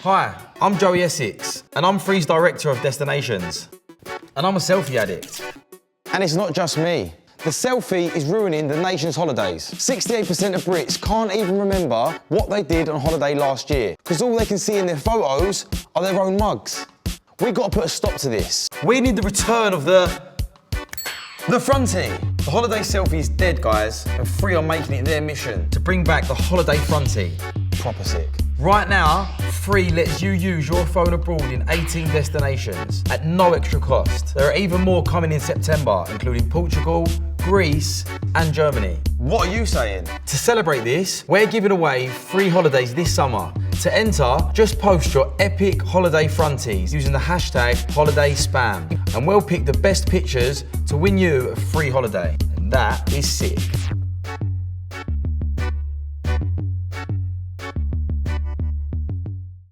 Hi, I'm Joey Essex, and I'm Free's Director of Destinations. And I'm a selfie addict. And it's not just me. The selfie is ruining the nation's holidays. 68% of Brits can't even remember what they did on holiday last year, because all they can see in their photos are their own mugs. We've got to put a stop to this. We need the return of the frontie. The holiday selfie is dead, guys, and Free are making it their mission to bring back the holiday frontie. Proper sick. Right now, Free lets you use your phone abroad in 18 destinations at no extra cost. There are even more coming in September, including Portugal, Greece, and Germany. What are you saying? To celebrate this, we're giving away free holidays this summer. To enter, just post your epic holiday fronties using the hashtag HolidaySpam, and we'll pick the best pictures to win you a free holiday. And that is sick.